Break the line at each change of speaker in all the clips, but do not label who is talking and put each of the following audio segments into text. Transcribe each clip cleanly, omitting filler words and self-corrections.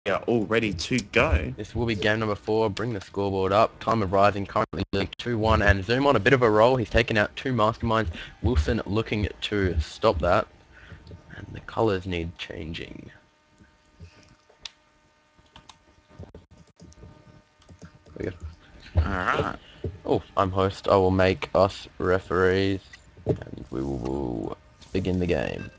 are all ready to go.
This will be game number 4. Bring the scoreboard up. Time of Rising currently leading 2-1, and Zoom on a bit of a roll. He's taken out 2 masterminds. Wilson looking to stop that, and the colours need changing.
Alright.
Oh, I'm host. I will make us referees, and we will begin the game.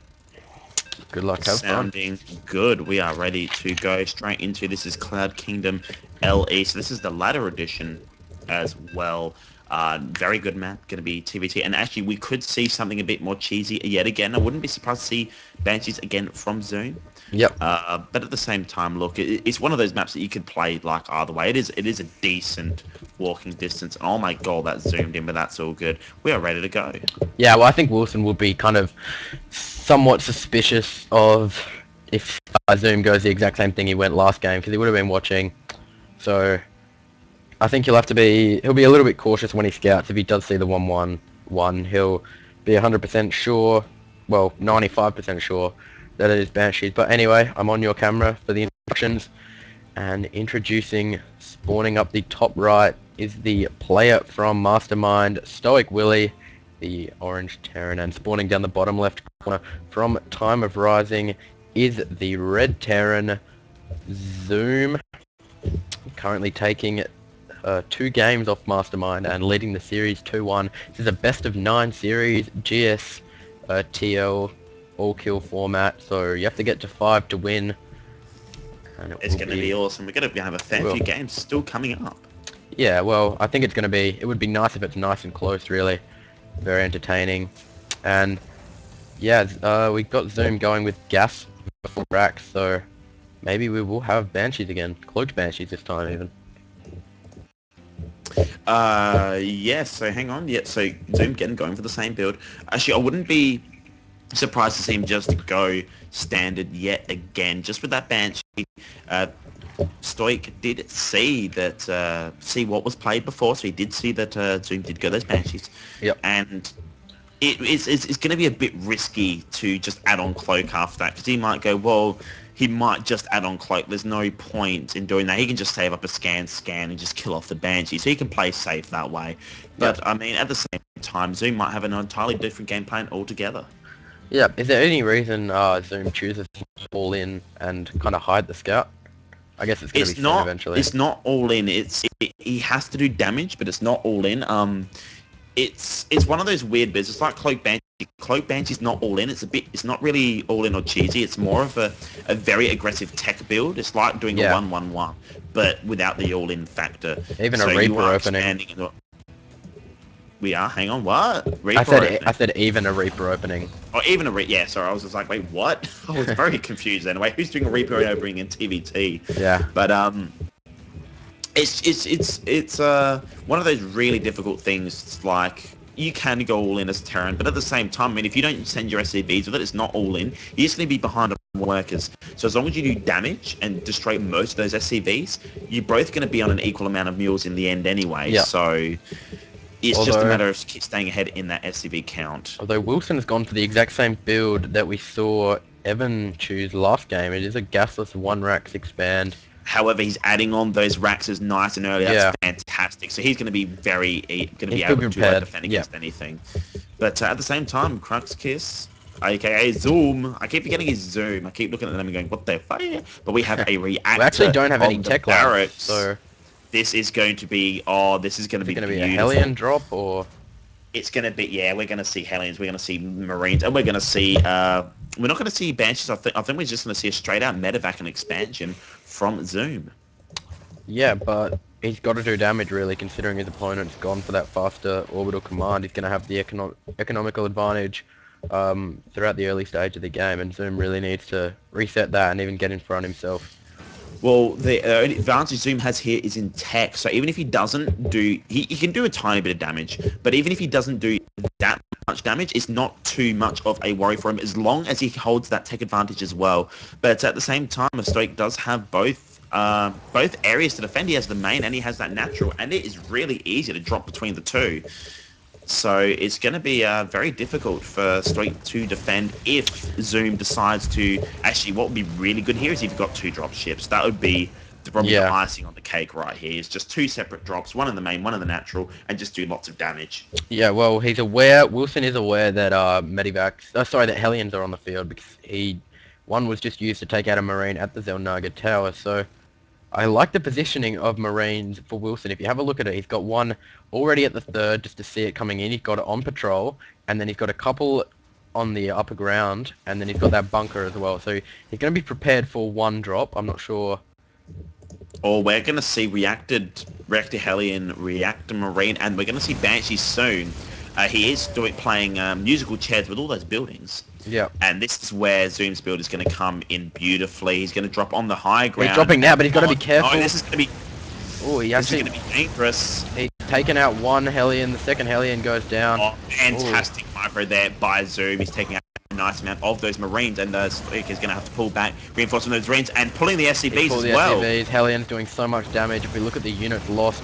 Good luck, have fun.
Sounding good. We are ready to go straight into this is Cloud Kingdom LE. So this is the ladder edition as well. Very good map, going to be TVT. And actually, we could see something a bit more cheesy yet again. I wouldn't be surprised to see Banshees again from Zoom.
Yep.
But at the same time, look, it's one of those maps that you could play like either way. It is a decent walking distance. Oh my god, that's zoomed in, but that's all good. We are ready to go.
Yeah, well, I think Wilson will be kind of somewhat suspicious of if Zoom goes the exact same thing he went last game, because he would have been watching. So I think he'll be a little bit cautious when he scouts. If he does see the 1-1-1, he'll be 100% sure, well, 95% sure that it is Banshees. But anyway, I'm on your camera for the instructions, and introducing, spawning up the top right, is the player from Mastermind, MiStoicWilly, the orange Terran, and spawning down the bottom left corner from Time of Rising is the red Terran, Zoom, currently taking 2 games off Mastermind and leading the series 2-1. This is a best of 9 series, GS TL all kill format, so you have to get to 5 to win. And
It's going to be awesome. We're going to have a fair few games still coming up.
Yeah, well, I think it's going to be, it would be nice if it's nice and close, really. Very entertaining. And yeah, we got Zoom going with gas racks, so maybe we will have Banshees again. Cloaked Banshees this time, even.
Yeah, so hang on. Yeah, so Zoom again going for the same build. Actually, I wouldn't be surprised to see him just go standard yet again, just with that Banshee. Stoic did see that, see what was played before, so he did see that Zoom did go those Banshees.
Yep.
And it's going to be a bit risky to just add on Cloak after that, because he might go, well, he might just add on Cloak. There's no point in doing that. He can just save up a scan, and just kill off the Banshee. So he can play safe that way. But, I mean, at the same time, Zoom might have an entirely different game plan altogether.
Yeah, is there any reason Zoom chooses all in and kind of hide the scout? I guess it's going to be fun eventually.
It's not all in. He has to do damage, but it's not all in. It's one of those weird bits. It's like Cloak Banshee. Cloak Banshee's not all in. It's not really all in or cheesy. It's more of a very aggressive tech build. It's like doing a 1-1-1, but without the all in factor.
Even a Reaper opening.
We are. Hang on. What? Reaper
I said even a Reaper opening.
Oh, even a Reaper. Yeah. Sorry. I was just like, wait, what? I was very confused. Anyway, who's doing a Reaper opening in TVT?
Yeah.
But it's one of those really difficult things. Like, you can go all in as Terran, but at the same time, I mean, if you don't send your SCVs with it, it's not all in. You're just going to be behind on workers. So as long as you do damage and destroy most of those SCVs, you're both going to be on an equal amount of mules in the end anyway. Yeah. So it's just a matter of staying ahead in that SCV count.
Although Wilson has gone for the exact same build that we saw Evan choose last game. It is a gasless 1-rack expand.
However, he's adding on those racks as nice and early. That's fantastic. So he's going to be able to defend against anything. But at the same time, Crux Kiss, aka Zoom. I keep forgetting his Zoom. I keep looking at them and going, what the fuck? But we have a reactor.
We actually don't have any tech barracks, so
this is going to be a
Hellion drop, or
it's going to be, we're going to see Hellions, we're going to see Marines, and we're going to see we're not going to see Banshees. I think we're just going to see a straight out medevac and expansion from Zoom.
Yeah, but he's got to do damage, really, considering his opponent's gone for that faster orbital command. He's going to have the economical advantage throughout the early stage of the game, and Zoom really needs to reset that and even get in front himself.
Well, the advantage Zoom has here is in tech, so even if he doesn't do... He can do a tiny bit of damage, but even if he doesn't do that much damage, it's not too much of a worry for him, as long as he holds that tech advantage as well. But at the same time, Stoic does have both areas to defend. He has the main and he has that natural, and it is really easy to drop between the two. So it's going to be very difficult for Stoic to defend if Zoom decides to... Actually, what would be really good here is if you've got two drop ships. That would be probably the
Yeah.
icing on the cake right here. It's just two separate drops, one in the main, one in the natural, and just do lots of damage.
Yeah, well, he's aware. Wilson is aware that Medivacs. Sorry, that Hellions are on the field because one was just used to take out a Marine at the Zelnaga Tower. So I like the positioning of Marines for Wilson. If you have a look at it, he's got one already at the third just to see it coming in. He's got it on patrol, and then he's got a couple on the upper ground, and then he's got that bunker as well. So he's going to be prepared for one drop. I'm not sure.
Or we're going to see Reactor Hellion, Reactor Marine, and we're going to see Banshee soon. He is playing musical chairs with all those buildings.
Yeah.
And this is where Zoom's build is going to come in beautifully. He's going to drop on the high ground.
He's dropping now, but he's got to be careful.
Oh, this is going to be...
Oh,
this is going to be dangerous.
He's taken out one Hellion. The second Hellion goes down.
Oh, fantastic micro there by Zoom. He's taking out a nice amount of those Marines, and Stoic is going to have to pull back, reinforcing those Marines, and pulling the SCBs as well.
SCBs. Hellion's doing so much damage. If we look at the units lost,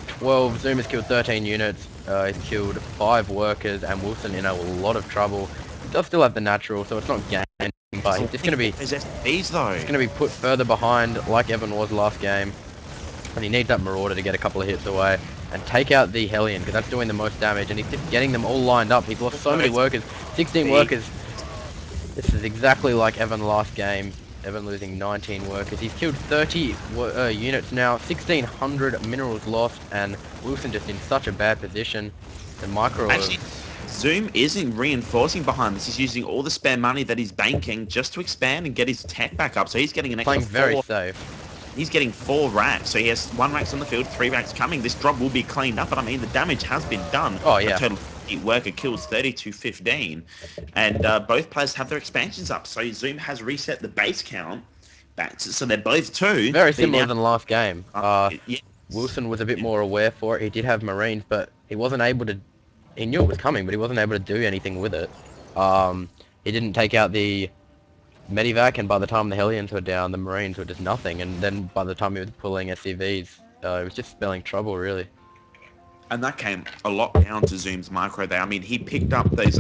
12. Zoom has killed 13 units. He's killed 5 workers, and Wilson in a lot of trouble. He does still have the natural, so it's not gaining, but he's just going to be...
There's SCBs though.
He's going to be put further behind, like Evan was last game. And he needs that Marauder to get a couple of hits away and take out the Hellion, because that's doing the most damage, and he's just getting them all lined up. He's lost so many workers, 16 workers. This is exactly like Evan last game. Evan losing 19 workers. He's killed 30 units now, 1,600 minerals lost, and Wilson just in such a bad position. The micro...
Actually, Zoom isn't reinforcing behind this. He's using all the spare money that he's banking just to expand and get his tech back up. So he's getting an extra
playing very safe.
He's getting 4 racks, so he has 1 racks on the field, 3 racks coming. This drop will be cleaned up, but I mean, the damage has been done.
Oh, yeah.
A total of 8 worker kills 30-15, and both players have their expansions up, so Zoom has reset the base count back to, so they're both 2.
Very similar than last game.
Yeah.
Wilson was a bit more aware for it. He did have Marines, but he wasn't able to... He knew it was coming, but he wasn't able to do anything with it. He didn't take out the Medivac, and by the time the Hellions were down, the Marines were just nothing, and then by the time he was pulling SCVs, it was just spelling trouble, really.
And that came a lot down to Zoom's micro there. I mean, he picked up those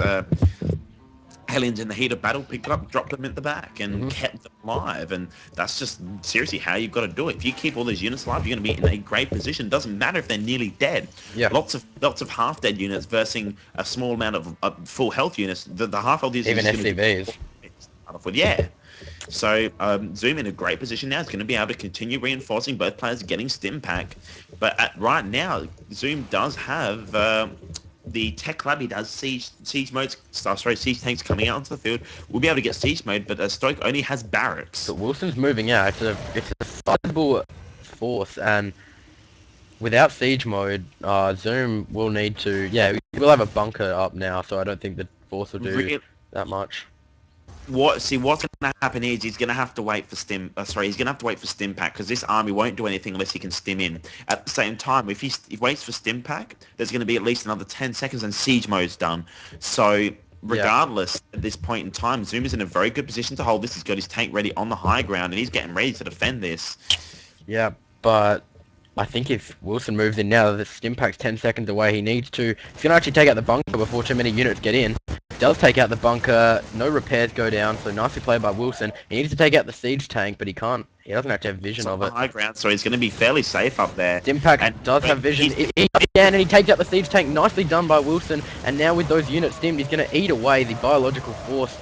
Hellions in the heat of battle, picked it up, dropped them at the back, and kept them alive. And that's just seriously how you've got to do it. If you keep all those units alive, you're going to be in a great position. Doesn't matter if they're nearly dead.
Yeah.
Lots of half-dead units versus a small amount of full health units. The half-health units...
Even SCVs.
Yeah. So Zoom in a great position now. Is going to be able to continue reinforcing, both players getting stim pack. But right now, Zoom does have the tech lab. He does siege modes. Siege tanks coming out onto the field. We'll be able to get siege mode, but Stoic only has barracks.
But Wilson's moving out. It's a sizable force, and without siege mode, Zoom will need to... Yeah, we'll have a bunker up now, so I don't think the force will do that much.
What's going to happen is he's going to have to wait for stim. He's going to have to wait for stim pack, because this army won't do anything unless he can stim in. At the same time, if he waits for stim pack, there's going to be at least another 10 seconds and siege mode's done. So regardless, at this point in time, Zoom is in a very good position to hold this. He's got his tank ready on the high ground, and he's getting ready to defend this.
Yeah, but I think if Wilson moves in now, the stim pack's 10 seconds away. He's going to actually take out the bunker before too many units get in. Does take out the bunker, no repairs go down, so nicely played by Wilson. He needs to take out the siege tank, but he can't. He doesn't have to have vision of it.
High ground, so he's going to be fairly safe up there.
Stimpack does have vision. And he takes out the siege tank. Nicely done by Wilson. And now with those units stimmed, he's going to eat away the biological force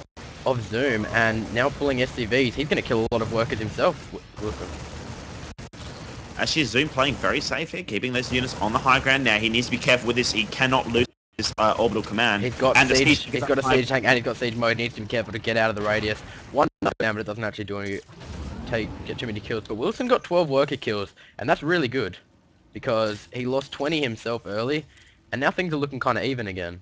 of Zoom. And now pulling SCVs, he's going to kill a lot of workers himself, Wilson.
Actually, Zoom playing very safe here, keeping those units on the high ground. Now he needs to be careful with this. He cannot lose this orbital command.
He's got siege. He's got a siege tank, and he's got siege mode. He needs to be careful to get out of the radius. One down, but it doesn't actually do any get too many kills. But Wilson got 12 worker kills, and that's really good, because he lost 20 himself early, and now things are looking kind of even again.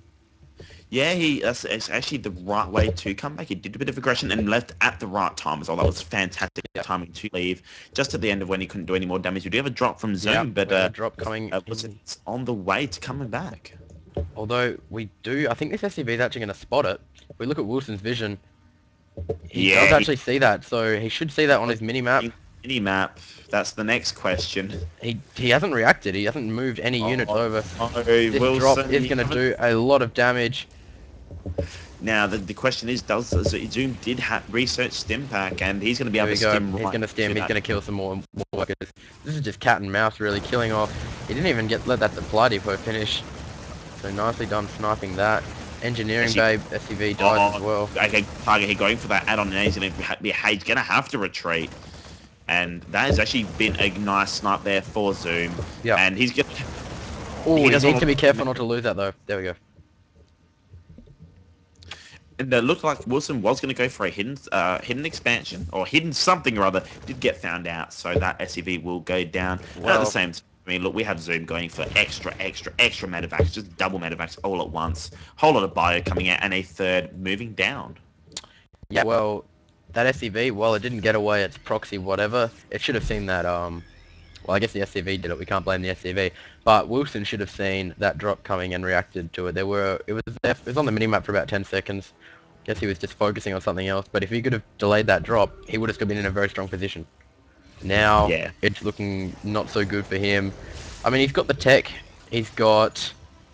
Yeah, it's actually the right way to come back. He did a bit of aggression and left at the right time as well. That was fantastic timing to leave just at the end of when he couldn't do any more damage. We do have a drop from Zoom, but
a drop coming.
It's on the way to coming back.
Although I think this SCV is actually going to spot it. If we look at Wilson's vision, he does actually see that, so he should see that on his mini-map.
mini-map. That's the next question.
He hasn't reacted. He hasn't moved any units over.
Oh,
This drop
Wilson,
is
you
going to
haven't-
do a lot of damage.
Now, the question is, does Zoom did research stim pack, and he's going to be
There
able
we
to
go.
stim
He's
right
going to stim.
through
He's
that.
going to kill some more workers. This is just cat and mouse, really killing off. He didn't even let that supply depot finish. So nicely done sniping that. Engineering babe SUV dies as well.
Okay, target here going for that add-on, and he's going to have to retreat. And that has actually been a nice snipe there for Zoom.
Yeah.
And he's going to...
Oh, you
doesn't
need to be careful not to lose that though. There we go.
And it looked like Wilson was going to go for a hidden expansion, or hidden something or other. Did get found out, so that SUV will go down. Well, at the same time, I mean, look, we have Zoom going for extra medevacs, just double medevacs all at once. Whole lot of bio coming out, and a third moving down.
Yeah, well, that SUV, while it didn't get away its proxy whatever, it should have seen that, well, I guess the SUV did it, we can't blame the SUV, but Wilson should have seen that drop coming and reacted to it. It was on the minimap for about 10 seconds. Guess he was just focusing on something else, but if he could have delayed that drop, he would have still been in a very strong position. Now,
Yeah.
it's looking not so good for him. I mean, he's got the tech, he's got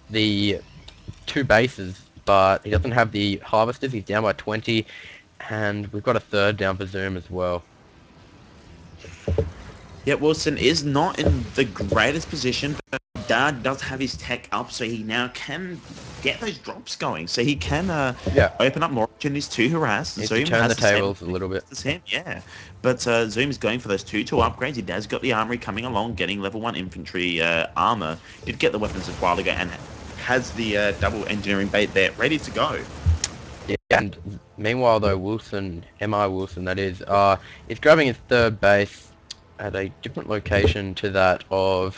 the 2 bases, but he doesn't have the harvesters. He's down by 20, and we've got a third down for Zoom as well.
Yeah, Wilson is not in the greatest position, but Dad does have his tech up, so he now can get those drops going. So he can open up more opportunities to harass.
Needs
Zoom
to turn
has
the tables a little bit.
Him, yeah. But Zoom is going for those 2 upgrades. He has got the armory coming along, getting level 1 infantry armor. Did get the weapons a while ago, and has the double engineering bait there ready to go.
Yeah, and meanwhile though, Wilson, M.I. Wilson that is grabbing his third base at a different location to that of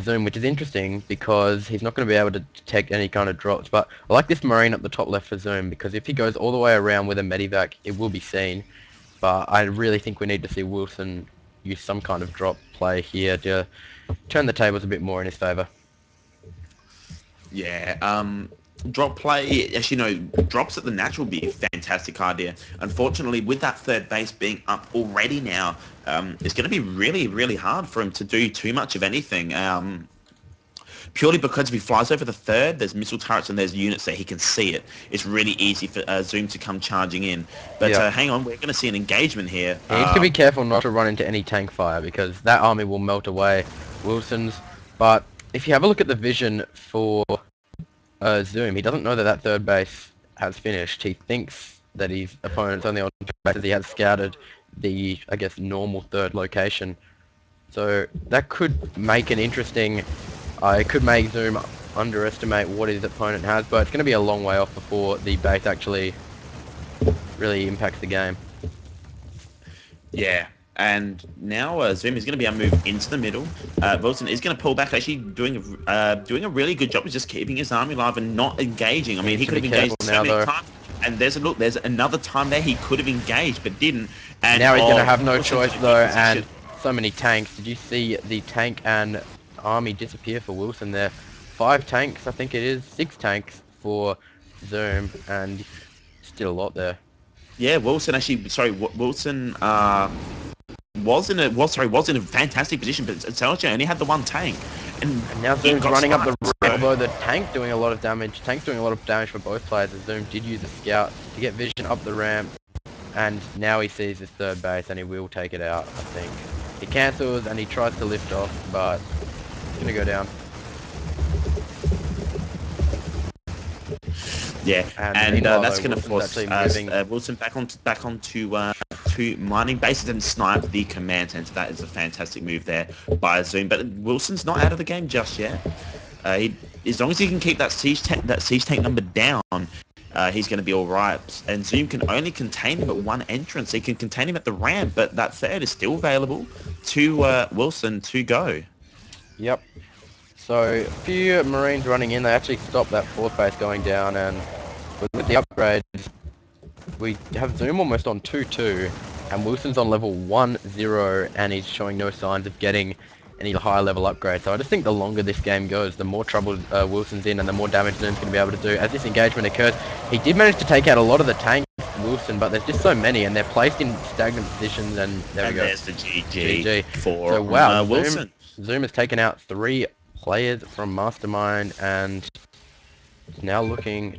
Zoom, which is interesting because he's not going to be able to detect any kind of drops. But I like this marine up the top left for Zoom, because if he goes all the way around with a medivac, it will be seen. But I really think we need to see Wilson use some kind of drop play here to turn the tables a bit more in his favour.
Yeah, drop play, actually no, drops at the natural would be a fantastic idea. Unfortunately, with that third base being up already now, it's going to be really hard for him to do too much of anything. Purely because if he flies over the third, there's missile turrets and there's units there, he can see it. It's really easy for Zoom to come charging in. But hang on, we're going to see an engagement here.
He needs to be careful not to run into any tank fire, because that army will melt away Wilson's. But if you have a look at the vision for Zoom, he doesn't know that that third base has finished. He thinks that his opponent's only on two bases. He has scouted the, I guess, normal third location. So that could make an interesting... it could make Zoom underestimate what his opponent has, but it's going to be a long way off before the base actually really impacts the game.
Yeah. And now Zoom is going to be able to move into the middle. Wilson is going to pull back, actually doing a really good job of just keeping his army alive and not engaging. I mean, he could have engaged so many times. And there's another time there he could have engaged but didn't. And
now he's going to have no choice though, and so many tanks. Did you see the tank and army disappear for Wilson there? 5 tanks, I think it is, 6 tanks for Zoom, and still a lot there.
Yeah, Wilson actually, Wilson was in a fantastic position, but Celsius only had the 1 tank. And
now Zoom's running up the road, although the tank doing a lot of damage. Tank's doing a lot of damage for both players, as Zoom did use a scout to get vision up the ramp, and now he sees his third base and he will take it out, I think. He cancels and he tries to lift off, but it's gonna go down.
Yeah, and that's going to force Wilson back onto 2 mining bases and snipe the command center. That is a fantastic move there by Zoom. But Wilson's not out of the game just yet. As long as he can keep that siege tank number down, he's going to be all right. And Zoom can only contain him at 1 entrance. He can contain him at the ramp, but that third is still available to Wilson to go.
Yep. So a few Marines running in, they actually stopped that 4th base going down, and with the upgrades, we have Zoom almost on 2-2, and Wilson's on level 1-0, and he's showing no signs of getting any higher level upgrades. So I just think the longer this game goes, the more trouble Wilson's in, and the more damage Zoom's going to be able to do. As this engagement occurs, he did manage to take out a lot of the tanks Wilson, but there's just so many, and they're placed in stagnant positions, and there we
And
go.
there's the GG
GG.
for
So wow,
Wilson.
Zoom has taken out 3 players from Mastermind, and now looking